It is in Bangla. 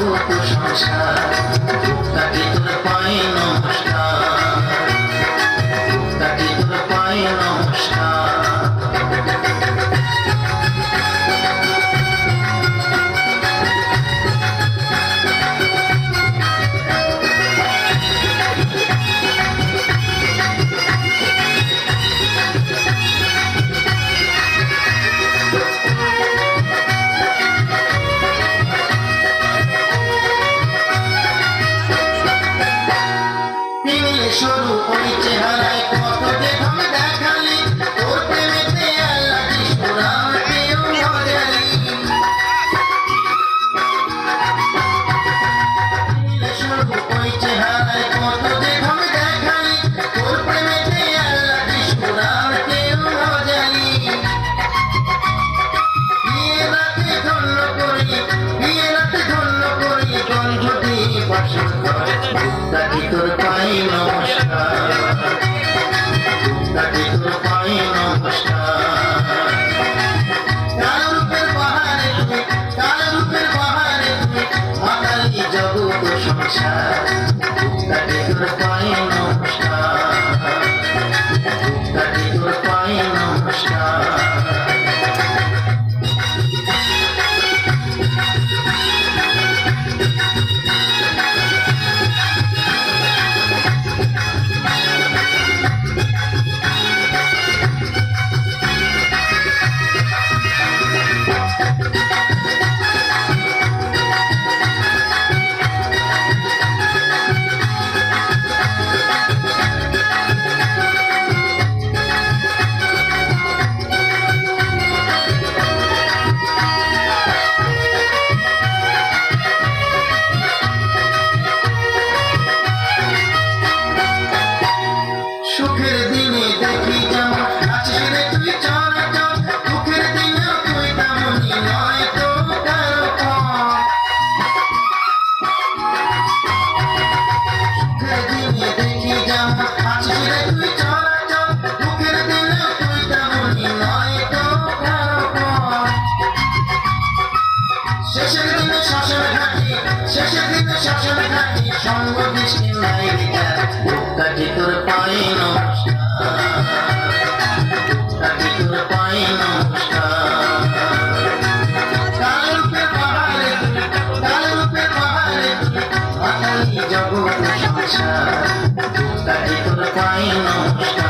জগৎ সংসার তাকে তোর পায়ে নমস্কার, তাকে তোর পায়ে নমস্কার। শুরু ওই চেহারায় কত যে ঢং দেখালি, তোর প্রেমেতে আল্লাহি সুরাতেও মজালি। শুরু ওই চেহারায় কত যে ঢং দেখালি, তোর প্রেমেতে আল্লাহি সুরাতেও মজালি। বিয়ে রাতে ধন্য করি, বিয়ে রাতে ধন্য করি, গন্ধ দিয়ে বাসন করে তাকে তোর পায়ে নমস্কার, তাকে তোর পায়ে নমস্কার। কার রূপের বাহারে তুমি, কার রূপের বাহারে তুমি, মাতালি জগৎ সংসার তাকে তোর পায়ে নমস্কার, তাকে তোর পায়ে নমস্কার। সুখের দিনে দেখি যেমন আছিস রে তুই চরাচর, দুঃখের দিনেও তুই তেমনই নয় তো কারো কম। সুখের দিনে দেখি যেমন আছিস রে তুই চরাচর, দুঃখের দিনেও তুই তেমনই নয় তো কারো কম। শেষের দিনে শ্মশান ঘাটি, শেষের দিনে শ্মশান ঘাটি, সঙ্গ দৃষ্টি নাই বিচার তাকে তোর পায়ে নমস্কার, তাকে তোর পায়ে নমস্কার। কার রূপের বাহারে তুমি, কার রূপের বাহারে তুমি, মাতালি জগৎ সংসার তাকে তোর পায়ে নমস্কার।